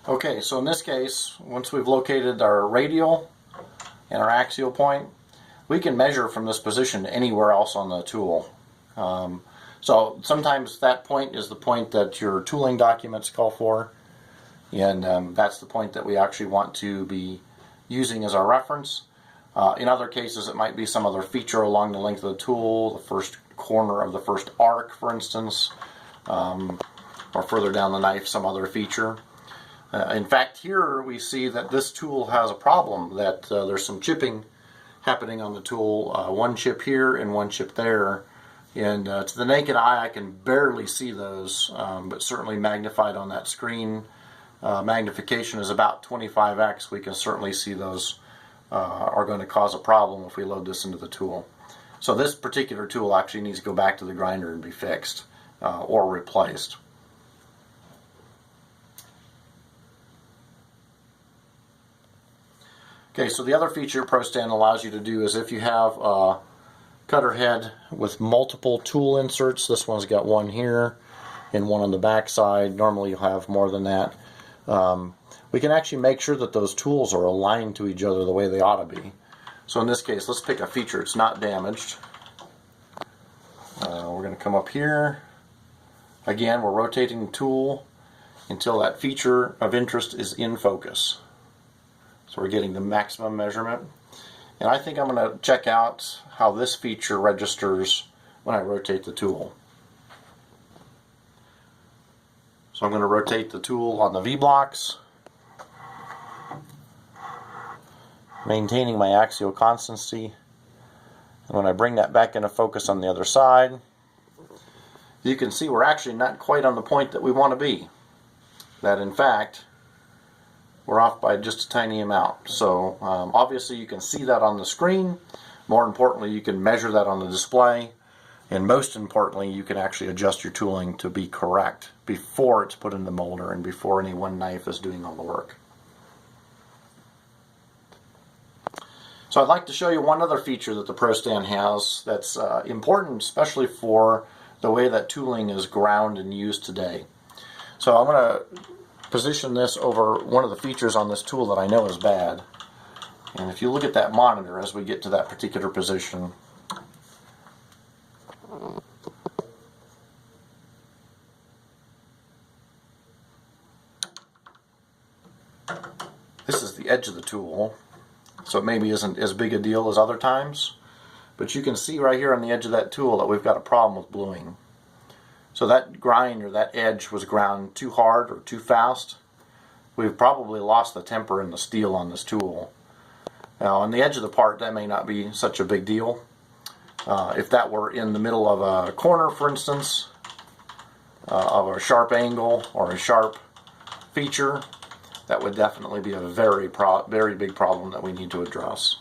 Okay, so in this case, once we've located our radial and our axial point, we can measure from this position anywhere else on the tool. So sometimes that point is the point that your tooling documents call for, and that's the point that we actually want to be using as our reference. In other cases, it might be some other feature along the length of the tool, the first corner of the first arc, for instance, or further down the knife, some other feature. In fact, here we see that this tool has a problem, that there's some chipping happening on the tool, one chip here and one chip there, and to the naked eye I can barely see those, but certainly magnified on that screen, magnification is about 25x, we can certainly see those are going to cause a problem if we load this into the tool. So this particular tool actually needs to go back to the grinder and be fixed or replaced. Okay, so the other feature ProStand allows you to do is if you have a cutter head with multiple tool inserts, this one's got one here and one on the back side, normally you'll have more than that, we can actually make sure that those tools are aligned to each other the way they ought to be. So in this case, let's pick a feature it's not damaged. We're going to come up here. Again, we're rotating the tool until that feature of interest is in focus. So we're getting the maximum measurement. And I think I'm going to check out how this feature registers when I rotate the tool. So I'm going to rotate the tool on the V-blocks, maintaining my axial constancy. And when I bring that back into focus on the other side, you can see we're actually not quite on the point that we want to be. That in fact, we're off by just a tiny amount. So obviously you can see that on the screen. More importantly, you can measure that on the display. And most importantly, you can actually adjust your tooling to be correct before it's put in the molder and before any one knife is doing all the work. So I'd like to show you one other feature that the ProStand has that's important, especially for the way that tooling is ground and used today. So I'm going to position this over one of the features on this tool that I know is bad. And if you look at that monitor as we get to that particular position, this is the edge of the tool, so it maybe isn't as big a deal as other times, but you can see right here on the edge of that tool that we've got a problem with bluing. So that grind or that edge was ground too hard or too fast. We've probably lost the temper in the steel on this tool. Now on the edge of the part that may not be such a big deal. If that were in the middle of a corner, for instance, of a sharp angle or a sharp feature, that would definitely be a very big problem that we need to address.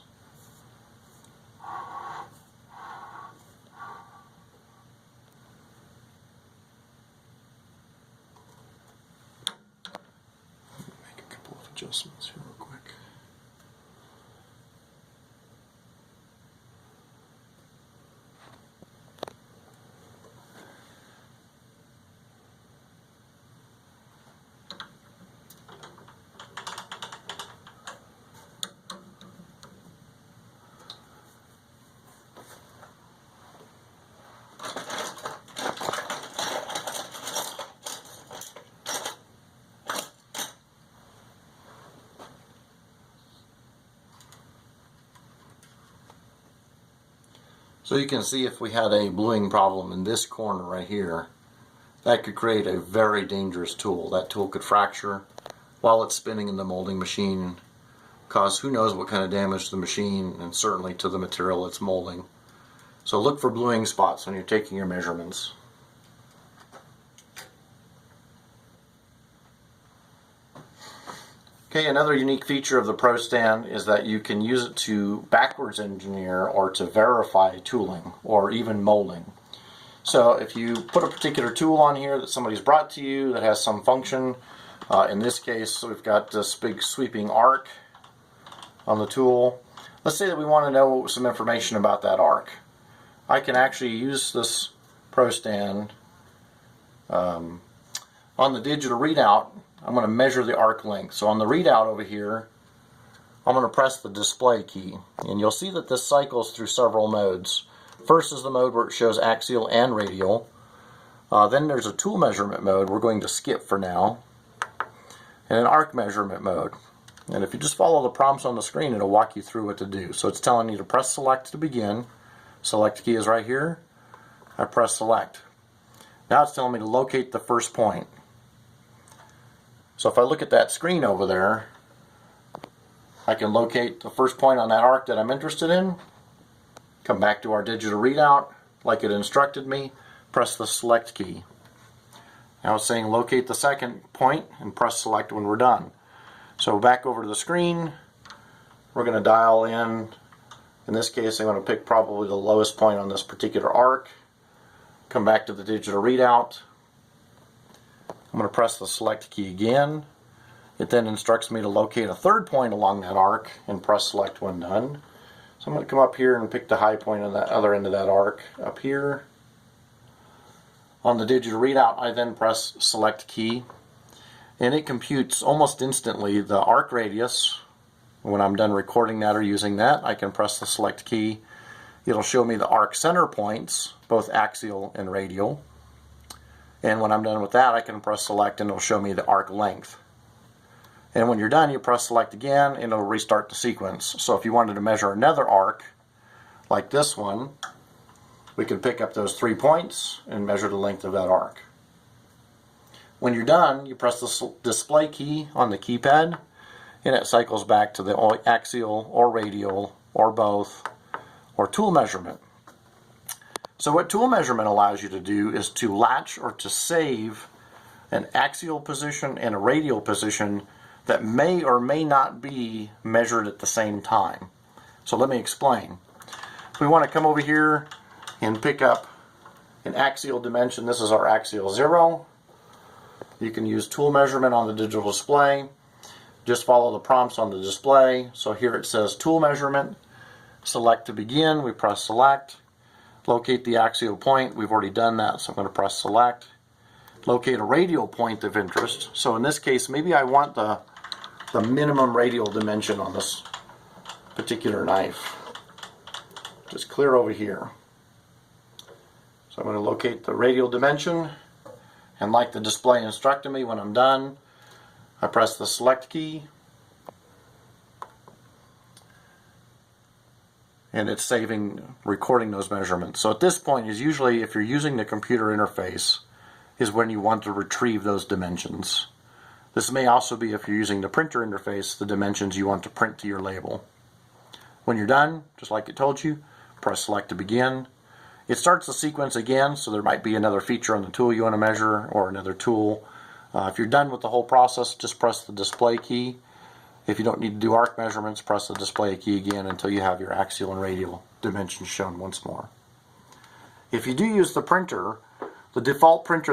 Make a couple of adjustments here real quick. So you can see if we had a bluing problem in this corner right here, that could create a very dangerous tool. That tool could fracture while it's spinning in the molding machine, cause who knows what kind of damage to the machine and certainly to the material it's molding. So look for bluing spots when you're taking your measurements. Okay, another unique feature of the ProStand is that you can use it to backwards engineer or to verify tooling or even molding. So if you put a particular tool on here that somebody's brought to you that has some function, in this case we've got this big sweeping arc on the tool. Let's say that we want to know some information about that arc. I can actually use this ProStand on the digital readout I'm going to measure the arc length. So on the readout over here, I'm going to press the display key, and you'll see that this cycles through several modes. First is the mode where it shows axial and radial. Then there's a tool measurement mode we're going to skip for now, and an arc measurement mode. And if you just follow the prompts on the screen, it'll walk you through what to do. So it's telling you to press select to begin. Select key is right here. I press select. Now it's telling me to locate the first point. So if I look at that screen over there, I can locate the first point on that arc that I'm interested in, come back to our digital readout like it instructed me, press the select key. Now it's saying locate the second point and press select when we're done. So back over to the screen, we're going to dial in this case I'm going to pick probably the lowest point on this particular arc, come back to the digital readout. I'm going to press the select key again. It then instructs me to locate a third point along that arc and press select when done. So I'm going to come up here and pick the high point on that other end of that arc up here. On the digital readout, I then press select key, and it computes almost instantly the arc radius. When I'm done recording that or using that, I can press the select key. It'll show me the arc center points, both axial and radial. And when I'm done with that, I can press select and it'll show me the arc length. And when you're done, you press select again and it'll restart the sequence. So if you wanted to measure another arc, like this one, we can pick up those 3 points and measure the length of that arc. When you're done, you press the display key on the keypad, and it cycles back to the axial or radial or both or tool measurement. So what tool measurement allows you to do is to latch or to save an axial position and a radial position that may or may not be measured at the same time. So let me explain. If we want to come over here and pick up an axial dimension, this is our axial 0. You can use tool measurement on the digital display. Just follow the prompts on the display. So here it says tool measurement. Select to begin. We press select. Locate the axial point. We've already done that, so I'm going to press select. Locate a radial point of interest. So in this case, maybe I want the minimum radial dimension on this particular knife. Just clear over here. So I'm going to locate the radial dimension, and like the display instructed me, when I'm done, I press the select key, and it's recording those measurements. So at this point is usually, if you're using the computer interface, is when you want to retrieve those dimensions. This may also be, if you're using the printer interface, the dimensions you want to print to your label. When you're done, just like it told you, press select to begin. It starts the sequence again, so there might be another feature on the tool you want to measure or another tool. If you're done with the whole process, just press the display key. If you don't need to do arc measurements, press the display key again until you have your axial and radial dimensions shown once more. If you do use the printer, the default printer